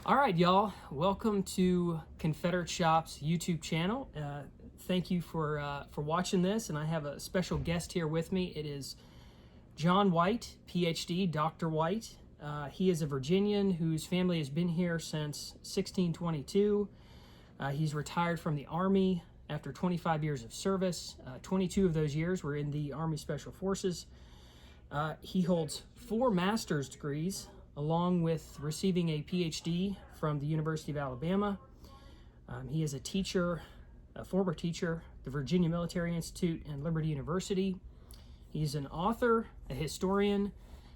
All right, y'all. Welcome to Confederate Shop's YouTube channel. Thank you for watching this, and I have a special guest here with me. It is John White, PhD, Dr. White. He is a Virginian whose family has been here since 1622. He's retired from the Army after 25 years of service. 22 of those years were in the Army Special Forces. He holds 4 master's degrees, along with receiving a PhD from the University of Alabama. He is a teacher, a former teacher, the Virginia Military Institute and Liberty University. He's an author, a historian,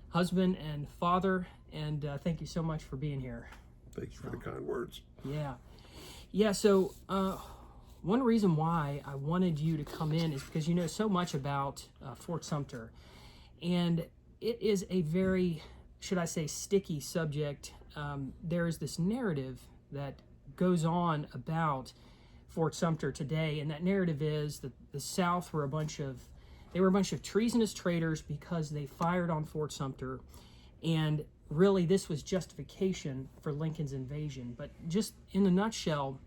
husband, and father, and thank you so much for being here. Thank you for the kind words. Yeah, so one reason why I wanted you to come in is because you know so much about Fort Sumter, and it is a very, should I say, sticky subject. There is this narrative that goes on about Fort Sumter today, and that narrative is that the South were a bunch of treasonous traitors because they fired on Fort Sumter, and really this was justification for Lincoln's invasion. But just in a nutshell,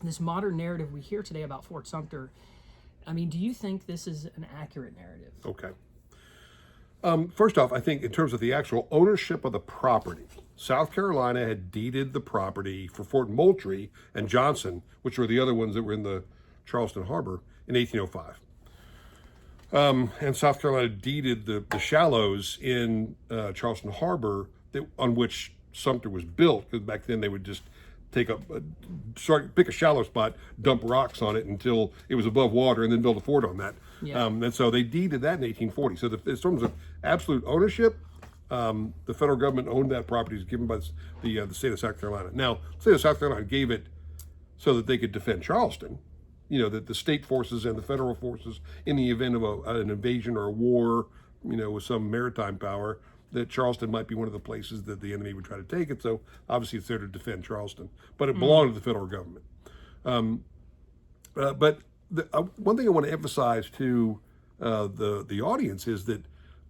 this modern narrative we hear today about Fort Sumter, I mean, do you think this is an accurate narrative? Okay. First off, I think in terms of the actual ownership of the property, South Carolina had deeded the property for Fort Moultrie and Johnston, which were the other ones that were in the Charleston Harbor, in 1805. And South Carolina deeded the shallows in Charleston Harbor on which Sumter was built, because back then they would just pick a shallow spot, dump rocks on it until it was above water, and then build a fort on that. Yeah. And so they deeded that in 1840. So in terms of absolute ownership, the federal government owned that property. It was given by the state of South Carolina. Now, the state of South Carolina gave it so that they could defend Charleston. You know, that the state forces and the federal forces, in the event of an invasion or a war, you know, with some maritime power, that Charleston might be one of the places that the enemy would try to take it. So obviously it's there to defend Charleston, but it belonged to the federal government. But one thing I want to emphasize to the audience is that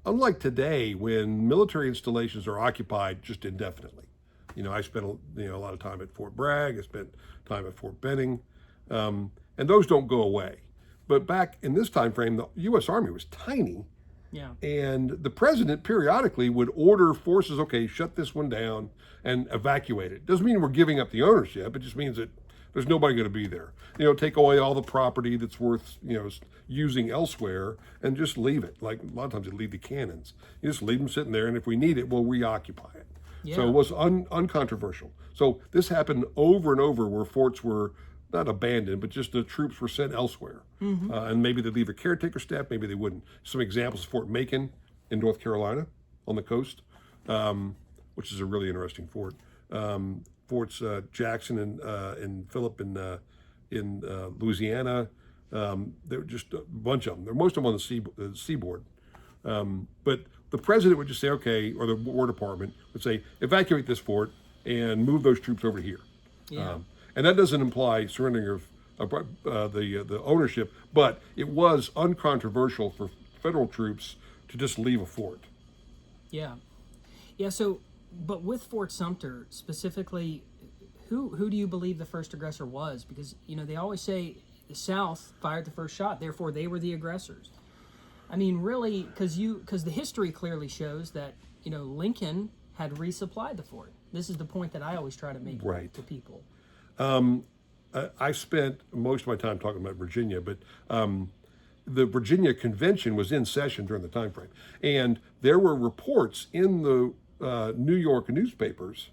unlike today, when military installations are occupied just indefinitely, you know, I spent a lot of time at Fort Bragg, I spent time at Fort Benning, and those don't go away. But back in this time frame, the U.S. Army was tiny. Yeah. And the president periodically would order forces, okay, shut this one down and evacuate it. Doesn't mean we're giving up the ownership. It just means that there's nobody going to be there. You know, take away all the property that's worth, using elsewhere and just leave it. Like a lot of times they leave the cannons. You just leave them sitting there, and if we need it, we'll reoccupy it. Yeah. So it was uncontroversial. So this happened over and over where forts were not abandoned, but just the troops were sent elsewhere. Mm-hmm. And maybe they'd leave a caretaker staff, maybe they wouldn't. Some examples: Fort Macon in North Carolina on the coast, which is a really interesting fort. Forts Jackson and Phillip in Louisiana. There were just a bunch of them. There most of them on the seaboard. But the president would just say, okay, or the War Department would say, evacuate this fort and move those troops over here. Yeah. And that doesn't imply surrendering of the ownership, but it was uncontroversial for federal troops to just leave a fort. Yeah. So, but with Fort Sumter specifically, who do you believe the first aggressor was? Because they always say the South fired the first shot, therefore they were the aggressors. I mean, really, because the history clearly shows that Lincoln had resupplied the fort. This is the point that I always try to make to people. I spent most of my time talking about Virginia, but the Virginia Convention was in session during the time frame, and there were reports in the New York newspapers.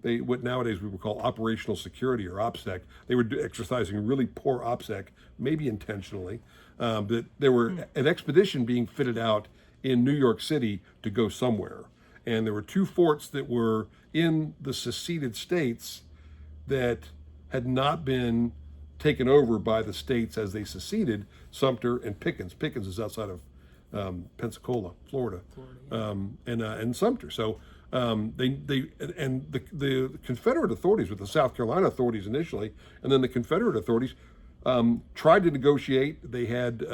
What nowadays we would call operational security or OPSEC. They were exercising really poor OPSEC, maybe intentionally. That there were an expedition being fitted out in New York City to go somewhere, and there were 2 forts that were in the seceded states that had not been taken over by the states as they seceded, Sumter and Pickens. Pickens is outside of Pensacola, Florida, yeah. And Sumter. So the Confederate authorities, with the South Carolina authorities initially, and then the Confederate authorities tried to negotiate. They had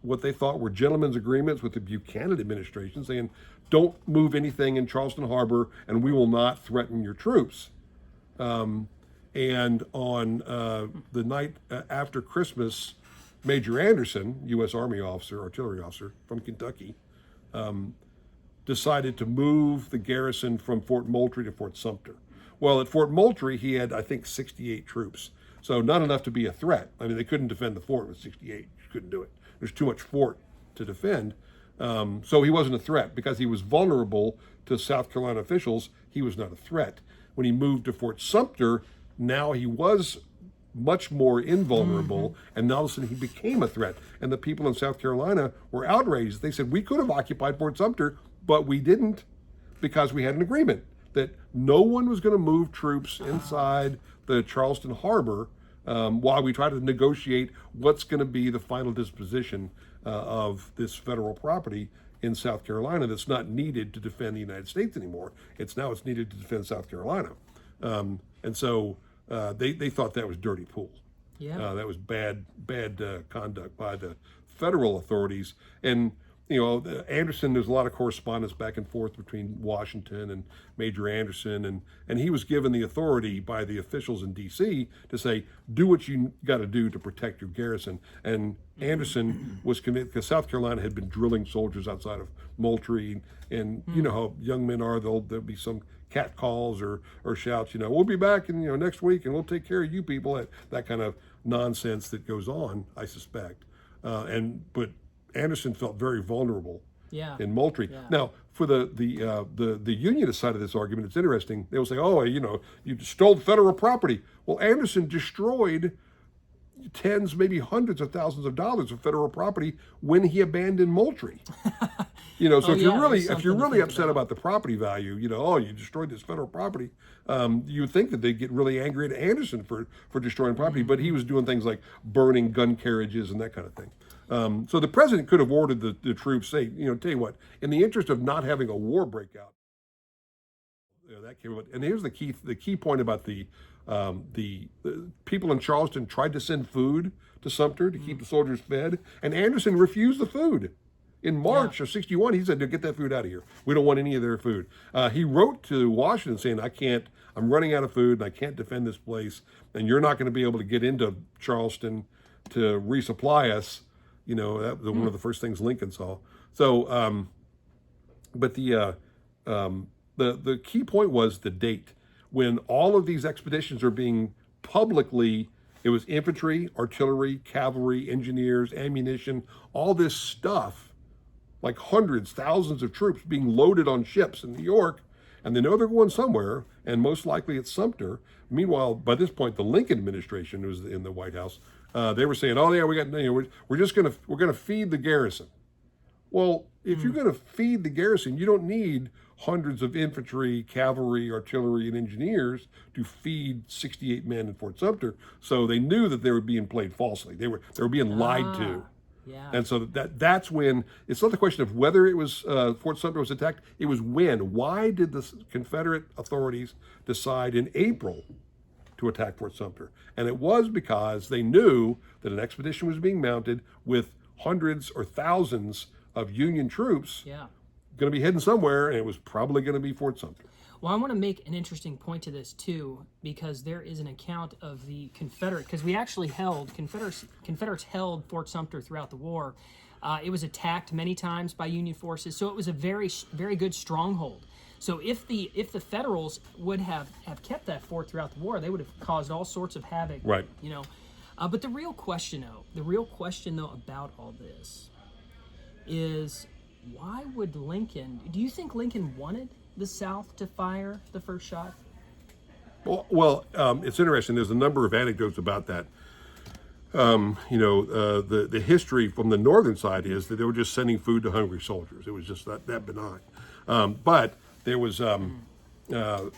what they thought were gentlemen's agreements with the Buchanan administration, saying, don't move anything in Charleston Harbor and we will not threaten your troops. And on the night after Christmas, Major Anderson, U.S. Army officer, artillery officer from Kentucky, decided to move the garrison from Fort Moultrie to Fort Sumter. Well, at Fort Moultrie, he had, I think, 68 troops. So not enough to be a threat. I mean, they couldn't defend the fort with 68. You couldn't do it. There's too much fort to defend. So he wasn't a threat. Because he was vulnerable to South Carolina officials, he was not a threat. When he moved to Fort Sumter, now he was much more invulnerable, and now all of a sudden he became a threat. And the people in South Carolina were outraged. They said, we could have occupied Fort Sumter, but we didn't because we had an agreement that no one was going to move troops inside the Charleston harbor while we try to negotiate what's going to be the final disposition of this federal property in South Carolina that's not needed to defend the United States anymore. It's needed to defend South Carolina. And so they thought that was dirty pool. Yeah. That was bad conduct by the federal authorities. And Anderson, there's a lot of correspondence back and forth between Washington and Major Anderson, and he was given the authority by the officials in D.C. to say, do what you got to do to protect your garrison. And Anderson was convinced, because South Carolina had been drilling soldiers outside of Moultrie, and you know how young men are, there'll be some cat calls or shouts, we'll be back in next week and we'll take care of you people, that kind of nonsense that goes on, I suspect. But Anderson felt very vulnerable in Moultrie. Yeah. Now, for the Unionist side of this argument, it's interesting. They will say, oh, you stole federal property. Well, Anderson destroyed tens, maybe hundreds of thousands of dollars of federal property when he abandoned Moultrie. So if you're really upset about the property value, you destroyed this federal property, you would think that they'd get really angry at Anderson for destroying property, but he was doing things like burning gun carriages and that kind of thing. So the president could have ordered the troops, say, tell you what, in the interest of not having a war break out, that came about. And here's the key point about the people in Charleston tried to send food to Sumter to keep the soldiers fed, and Anderson refused the food. In March of '61, he said, get that food out of here. We don't want any of their food. He wrote to Washington saying, I'm running out of food and I can't defend this place, and you're not going to be able to get into Charleston to resupply us. That was one of the first things Lincoln saw. So, but the key point was the date. When all of these expeditions are being publicly, it was infantry, artillery, cavalry, engineers, ammunition, all this stuff, like hundreds, thousands of troops being loaded on ships in New York, and they know they're going somewhere, and most likely it's Sumter. Meanwhile, by this point, the Lincoln administration, who was in the White House, they were saying, "Oh yeah, we're gonna feed the garrison." Well, if you're gonna feed the garrison, you don't need hundreds of infantry, cavalry, artillery, and engineers to feed 68 men in Fort Sumter. So they knew that they were being played falsely. They were being lied to. Yeah. And so that's when, it's not the question of whether it was Fort Sumter was attacked, it was when. Why did the Confederate authorities decide in April to attack Fort Sumter? And it was because they knew that an expedition was being mounted with hundreds or thousands of Union troops going to be hidden somewhere, and it was probably going to be Fort Sumter. Well, I want to make an interesting point to this too, because there is an account of the because we actually Confederates held Fort Sumter throughout the war. It was attacked many times by Union forces, so it was a very, very good stronghold. So if the Federals would have kept that fort throughout the war, they would have caused all sorts of havoc. Right. But the real question though about all this is, why would Lincoln? Do you think Lincoln wanted the South to fire the first shot? Well, it's interesting. There's a number of anecdotes about that. The history from the northern side is that they were just sending food to hungry soldiers. It was just that benign. But there was a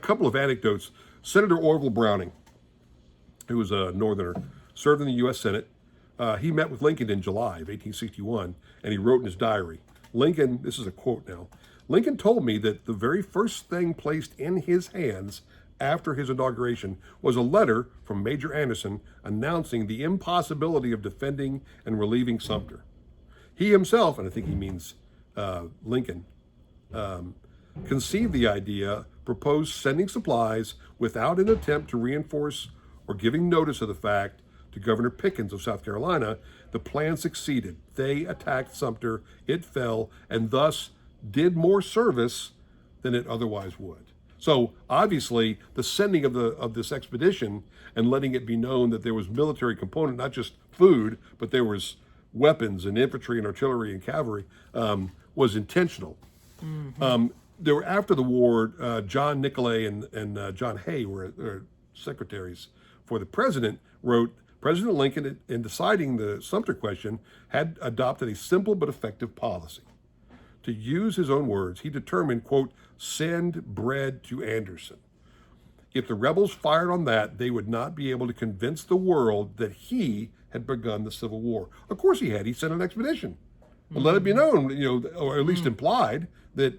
couple of anecdotes. Senator Orville Browning, who was a northerner, served in the U.S. Senate. He met with Lincoln in July of 1861, and he wrote in his diary, Lincoln, this is a quote now, Lincoln told me that the very first thing placed in his hands after his inauguration was a letter from Major Anderson announcing the impossibility of defending and relieving Sumter. He himself, and I think he means Lincoln, conceived the idea, proposed sending supplies without an attempt to reinforce or giving notice of the fact to Governor Pickens of South Carolina. The plan succeeded. They attacked Sumter, it fell, and thus did more service than it otherwise would. So obviously, the sending of this expedition and letting it be known that there was military component, not just food, but there was weapons and infantry and artillery and cavalry, was intentional. There were, after the war, John Nicolay and John Hay were secretaries for the president, wrote, President Lincoln, in deciding the Sumter question, had adopted a simple but effective policy. To use his own words, he determined, quote, send bread to Anderson. If the rebels fired on that, they would not be able to convince the world that he had begun the Civil War. Of course he had. He sent an expedition. And let it be known, or at least implied, that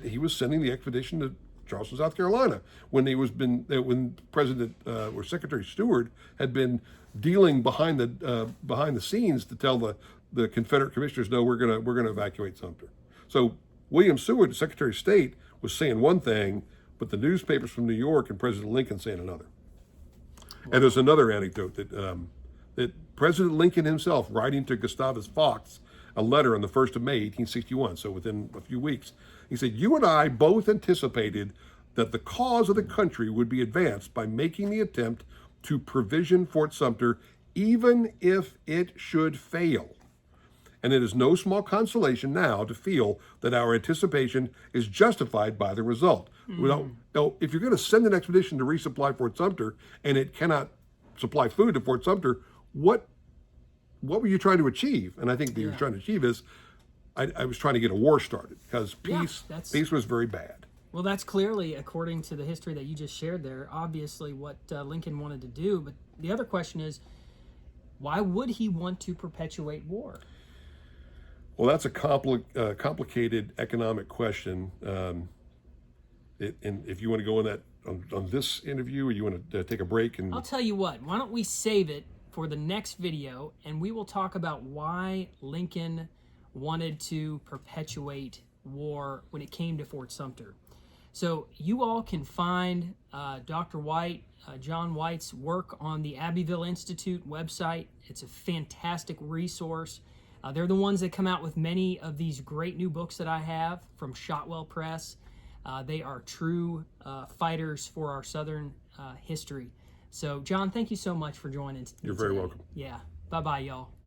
he was sending the expedition to Charleston, South Carolina, when President or Secretary Stewart had been dealing behind the scenes to tell the Confederate commissioners, no, we're gonna evacuate Sumter. So William Seward, the Secretary of State, was saying one thing, but the newspapers from New York and President Lincoln saying another. And there's another anecdote that President Lincoln himself, writing to Gustavus Fox a letter on the 1st of May, 1861, so within a few weeks, he said, you and I both anticipated that the cause of the country would be advanced by making the attempt to provision Fort Sumter, even if it should fail. And it is no small consolation now to feel that our anticipation is justified by the result. Now, if you're going to send an expedition to resupply Fort Sumter and it cannot supply food to Fort Sumter, what were you trying to achieve? And I think that you're trying to achieve is, I was trying to get a war started, because peace was very bad. Well, that's clearly, according to the history that you just shared there, obviously what Lincoln wanted to do. But the other question is, why would he want to perpetuate war? Well, that's a complicated economic question. And if you want to go in that on this interview, or you want to take a break, and I'll tell you what. Why don't we save it for the next video, and we will talk about why Lincoln wanted to perpetuate war when it came to Fort Sumter. So you all can find Dr. White, John White's work on the Abbeville Institute website. It's a fantastic resource. They're the ones that come out with many of these great new books that I have from Shotwell Press. They are true fighters for our Southern history. So, John, thank you so much for joining us. You're very welcome. Yeah. Bye-bye, y'all.